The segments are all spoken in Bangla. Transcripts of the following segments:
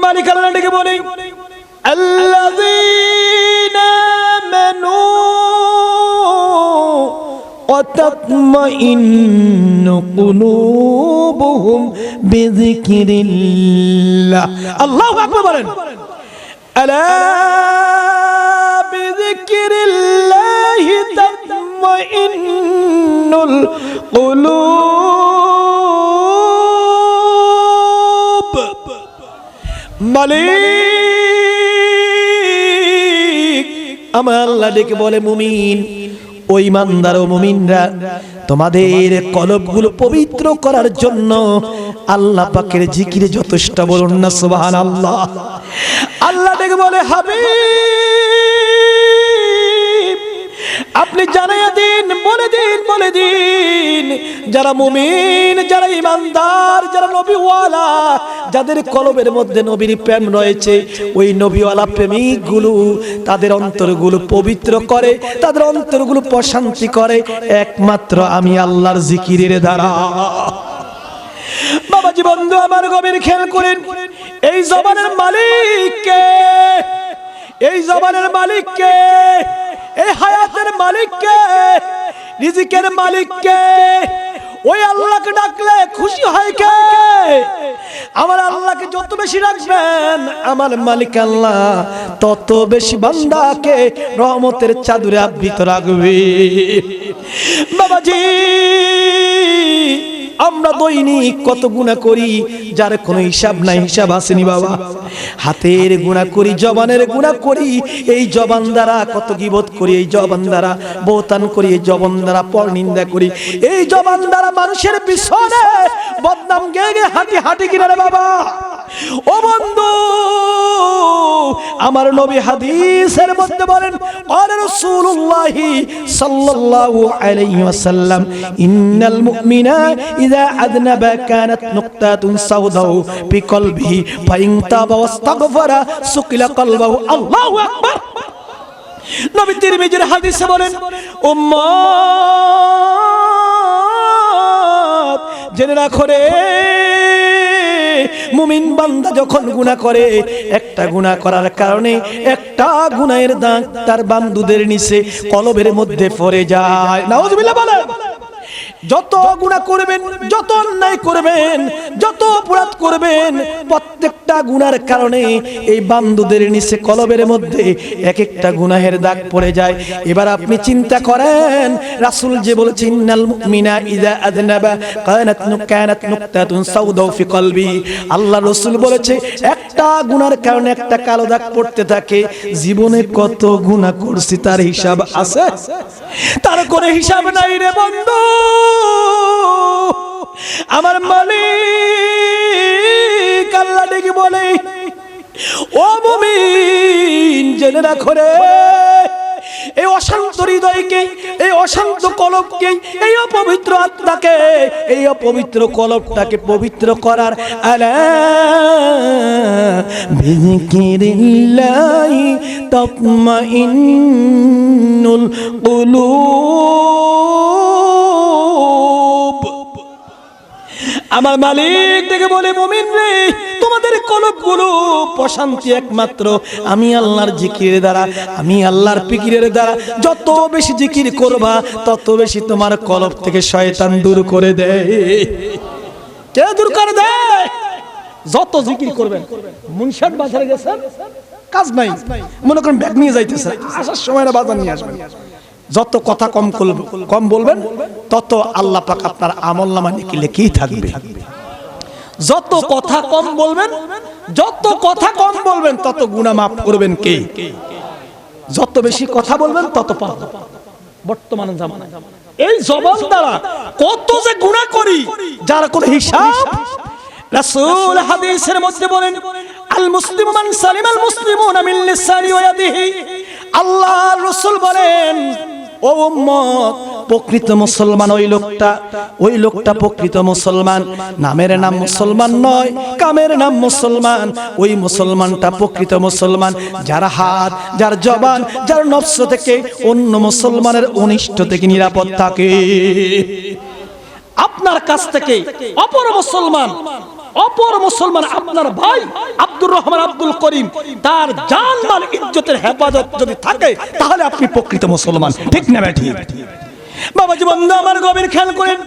মালিক আল্লাহ ডেকে বলে আল্লাযীনা আমানু ওয়া তাতমাইন্নু কুলুবুহুম বিযিকরিল্লাহ। আল্লাহু আকবার বলেন। আলা বিযিকরিল্লাহি তাতমাইন্নুল কুলুব। মালিক আমার আল্লাহ ডেকে বলে মুমিন ও ঈমানদার ও মুমিনরা, তোমাদের কলবগুলো পবিত্র করার জন্য আল্লাহ পাকের জিকিরে যথেষ্ট, বলুন না সুবহানাল্লাহ। আল্লাহ ডেকে বলে হাবিব আপনি জানাইয়া দিন, বলে দিন যারা মুমিন, যারা ঈমানদার, যারা নবীওয়ালা, যাদের কলবের মধ্যে নবীর প্রেম রয়েছে, ওই নবীওয়ালা প্রেমিকগুলো তাদের অন্তরগুলো পবিত্র করে, তাদের অন্তরগুলো প্রশান্তি করে একমাত্র আমি আল্লাহর জিকিরের দ্বারা। বাবাজি বন্ধু আমার গভীর খেয়াল করেন, এই জবানের মালিক কে? এই জবানের মালিক কে? এই হায়াতের মালিক কে? রিজিকের মালিক কে? ওই আল্লাহকে ডাকলে খুশি হয় কে? আমার আল্লাহকে যত বেশি রাখবেন আমার মালিক আল্লাহ তত বেশি বান্দাকে রহমতের চাদরে আবৃত রাখবে। বাবাজি আমরা দৈনিক কত গুনাহ করি যার কোনো হিসাব নাই, হিসাব আসেনি বাবা। হাতের গুনাহ করি, জবানের গুনাহ করি, এই জবান দ্বারা কত গীবত করি, এই জবান দ্বারা বহতান করি, এই জবান দ্বারা পরনিন্দা করি, এই জবান দ্বারা মানুষের পিছনে বদনাম গেয়ে হাঁটি কিনা রে বাবা। ও বন্ধু আমার নবী হাদিসের মধ্যে বলেন আর রাসূলুল্লাহ সাল্লাল্লাহু আলাইহি ওয়াসাল্লাম ইন্নাল মুমিনা ইযা আযনাবা কানাত নুকতাতুন সাওদাউ ফি কলবিহি ফাইন তাবা ওয়াস্তাগফারা সুকিলা কলবাহু। আল্লাহু আকবার। নবী তিরমিজির হাদিসে বলেন উম্মত জেনে রাখো রে, মুমিন বান্দা যখন গুনাহ করে, একটা গুনাহ করার কারণে একটা গুনাহের দাগ তার বান্দাদের নিচে কলবের মধ্যে পড়ে যায়। নাউযুবিল্লাহ বলেন। যত গুনাহ করবেন, যত অন্যায় করবেন, যত অপরাধ করবেন, প্রত্যেকটা গুনার কারণে এই বান্দাদের নিচে কলবের মধ্যে এক একটা গুনাহের দাগ পড়ে যায়। এবার আপনি চিন্তা করেন, রাসূল যে বলেছেন ইন্নাল মুমিনা ইযা আযনাবা কানাত নুকতাতুন সাওদাউ ফি কলবি, আল্লাহ রাসূল বলেছে একটা গুনার কারণে একটা কালো দাগ পড়তে থাকে। জীবনে কত গুনাহ করছি তার হিসাব আছে? তার কোনো হিসাব নাই রে বন্ধু। আমার মালিক আল্লাহ ডেকে বলে ও মুমিন জেনে রাখো রে, এই অশান্ত হৃদয়কে, এই অশান্ত কলবকে, এই অপবিত্র আত্মাকে, এই অপবিত্র কলবটাকে পবিত্র করার আলা বিযিকরিল্লাহি তাতমাইন্নুল কুলুব। আমার মালিক থেকে বলে মুমিন রে, তোমাদের কলবগুলো প্রশান্তি একমাত্র আমি আল্লাহর জিকিরের দ্বারা, আমি আল্লাহর ফিকিরের দ্বারা। যত বেশি জিকির করবা তত বেশি তোমার কলব থেকে শয়তান দূর করে দেয়। কে দূর করে দেয়? যত জিকির করবেন। মুনশাদ বাজারে গেছেন, কাজ নাই, মনে করেন ব্যাগ নিয়ে যাইতেছে, আসার সময় না বাজার নিয়ে আসবেন। যত কথা কম বলবেন তত আল্লাহ পাক আপনার আমলনামা লিখেই থাকবে। যত কথা কম বলবেন, যত কথা কম বলবেন তত গুনাহ মাফ করবেন কে? যত বেশি কথা বলবেন তত পাপ। বর্তমান জামানায় এই জবান দ্বারা কত যে গুনাহ করি যার কোনো হিসাব। রাসূল হাদিসের মধ্যে বলেন আল মুসলিমু মান সালিমাল মুসলিমুনা মিন লিসানি ওয়া ইয়াদিহি। আল্লাহর রাসূল বলেন ও উম্মত, প্রকৃত মুসলমান ওই লোকটা প্রকৃত মুসলমান। নামের নাম মুসলমান নয়, কামের নাম মুসলমান। ওই মুসলমানটা প্রকৃত মুসলমান যার হাত, যার জবান, যার নফস থেকে অন্য মুসলমানের অনিষ্ট থেকে নিরাপদ থাকে। আপনার কাছ থেকে অপর মুসলমান অপর মুসলমান আপনার ভাই আব্দুর রহমান আব্দুল করিম তার জান মাল ইজ্জতের হেফাজত যদি থাকে তাহলে আপনি প্রকৃত মুসলমান, ঠিক না ভাই? ঠিক। বাবাজি বন্ধু আমার গভীর খেয়াল করেন,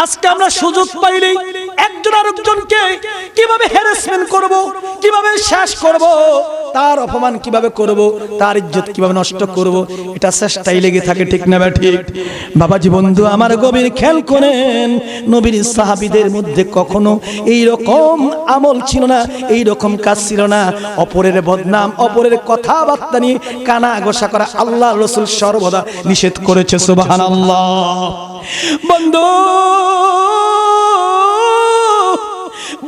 আজকে আমরা সুযোগ পাইলেই একজন আরেকজনকে কিভাবে হ্যারাসমেন্ট করব, কিভাবে শেষ করব, তার অপমান কিভাবে করব, তার ইজ্জত কিভাবে নষ্ট করব, এটা চেষ্টাই লেগে থাকে, ঠিক না ভাই? ঠিক। বাবাজি বন্ধু আমার গভীর খেয়াল করেন, নবীর সাহাবীদের মধ্যে কখনো এই রকম আমল ছিল না, এই রকম কাজ ছিল না। অপরের বদনাম, অপরের কথাবার্তা নিয়ে কানা ঘষা করা আল্লাহ রাসূল সর্বদা নিষেধ করেছে। সুবহানাল্লাহ। বন্ধু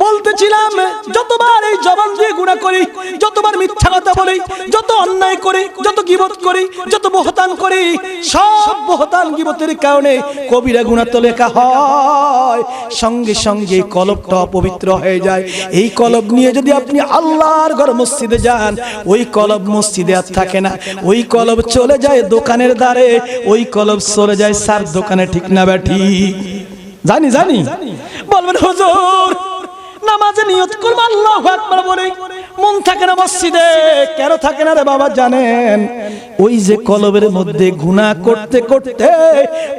বলতেছিলাম, যতবার এই জবান দিয়ে গুনাহ করি, যতবার মিথ্যা কথা বলি, যত অন্যায় করি, যত গীবত করি, যত বহতান করি, সব বহতান গীবতের কারণে কবিরা গুনাহ তো লেখা হয়, সঙ্গে সঙ্গে কলবটা অপবিত্র হয়ে যায়। এই কলব নিয়ে যদি আপনি আল্লাহর ঘর মসজিদে যান, ওই কলব মসজিদে আর থাকে না, ওই কলব চলে যায় দোকানের দ্বারে, ওই কলব চলে যায় সার দোকানে, ঠিক না বা ঠিক? জানি জানি বলবেন হুজুর নামাজে নিয়ত করব আল্লাহু আকবার বলে মন থাকে না মসজিদে, কেন থাকে না রে বাবা? জানেন, ওই যে কলবের মধ্যে গুনাহ করতে করতে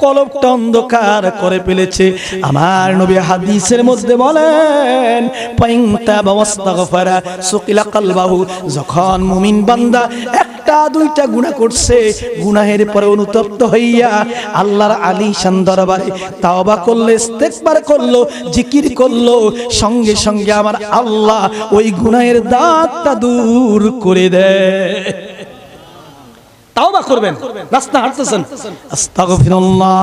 কলবটা অন্ধকার করে ফেলেছে। আমার নবী হাদিসের মধ্যে বলেন, পাইনতা ওয়াস্তাগফারা সুকিলা কলবাহু, যখন মুমিন বান্দা একটা দুইটা গুনাহ করছে, গুনাহের পরে অনুতপ্ত হইয়া আল্লাহর আলিশান দরবারে তাওবা করলে, ইস্তেগফার করলো, জিকির করলো, সঙ্গে সঙ্গে আমার আল্লাহ ওই গুনাহের দাগটা দূর করে দেয়। তাওবা করবেন, রাস্তা হাঁটতেছেন, আস্তাগফিরুল্লাহ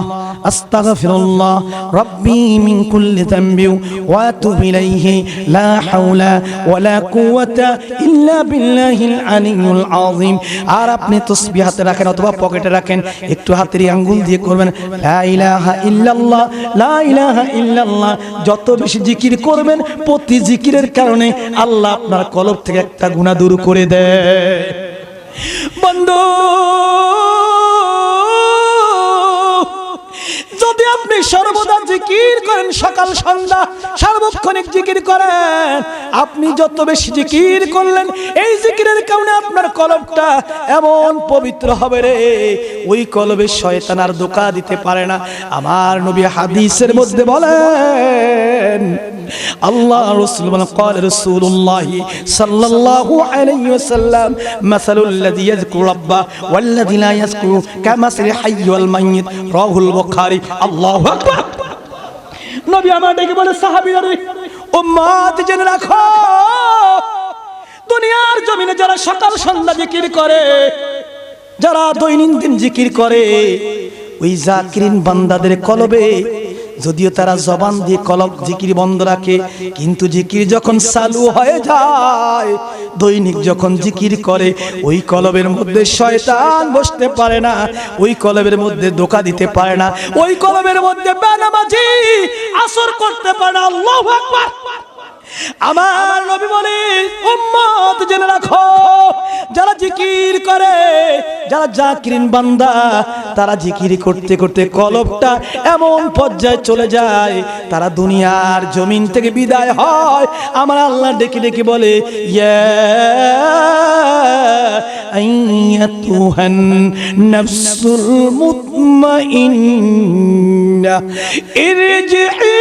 আস্তাগফিরুল্লাহ রাব্বি মিন কুল্লি যামবি ওয়া আতুবু ইলাইহি লা হাওলা ওয়ালা কুওয়াতা ইল্লা বিল্লাহিল আলিয়্যুল আযীম। আর আপনি তাসবিহ হাতে রাখেন অথবা পকেটে রাখেন, একটু হাতের আঙ্গুল দিয়ে করবেন লা ইলাহা ইল্লাল্লাহ লা ইলাহা ইল্লাল্লাহ। যত বেশি জিকির করবেন, প্রতি জিকিরের কারণে আল্লাহ আপনার কলব থেকে একটা গুনাহ দূর করে দেয়। বন্ধু যদি আপনি সর্বদা জিকির করেন, সকাল সন্ধ্যা সার্বক্ষণিক জিকির করেন, আপনি যত বেশি জিকির করলেন, এই জিকিরের কারণে আপনার কলবটা এমন পবিত্র হবে রে, ওই কলবে শয়তান আর ধোঁকা দিতে পারে না। আমার নবী হাদিসের মধ্যে বলেন, আল্লাহ রাসূল বলেন, قال رسول الله صلى الله عليه وسلم مثل الذي يذكر ربه والذي لا يذكر كمثل الحي والميت رواه البخاري। আল্লাহু আকবার। নবী আমার ডেকে বলে, সাহাবীরা রে, উম্মত জেনে রাখো, দুনিয়ার জমিনে যারা সকাল সন্ধ্যা জিকির করে, যারা দৈনন্দিন জিকির করে, ওই জাকিরিন বান্দাদের কলবে যদিও তারা জবান দিয়ে কলব জিকির বন্ধ রাখে, কিন্তু জিকির যখন চালু হয়ে যায়, দৈনিক যখন জিকির করে, ওই কলবের মধ্যে শয়তান বসতে পারে না, ওই কলবের মধ্যে ধোঁকা দিতে পারে না, ওই কলবের মধ্যে বেনামাজি আসর করতে পারে না। আল্লাহু আকবার। আমার নবী বলে, উম্মত জেনে রাখো, যারা জিকির করে, যারা জাকিরিন বান্দা, তারা জিকির করতে করতে কলবটা এমন পর্যায়ে চলে যায়, তারা দুনিয়ার জমিন থেকে বিদায় হয়। আমার আল্লাহ ডেকে ডেকে বলে, ইয়া আইয়াতুহান নাফসুল মুতমাইন্না ইরজিই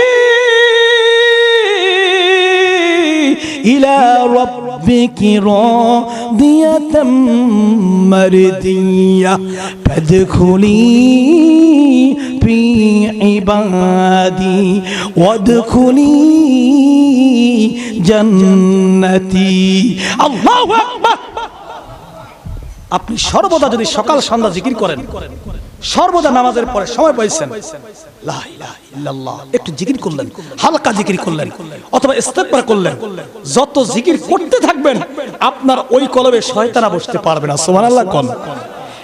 ইলা রাব্বিকি রাদিয়াতাম মারদিয়া ফাদখুলি ফি ইবাদি ওয়াদখুলি জান্নাতি। আল্লাহু আকবার। আপনি সর্বদা যদি সকাল সন্ধ্যা জিকির করেন, সর্বদা নামাজের পরে সময় পাইছেন, লা ইলাহা ইল্লাল্লাহ একটু জিকির করলেন, হালকা জিকির করলেন অথবা ইস্তেগফার করলেন, যত জিকির করতে থাকবেন আপনার ওই কলবে শয়তান বসতে পারবে না। সুবহানাল্লাহ। কোন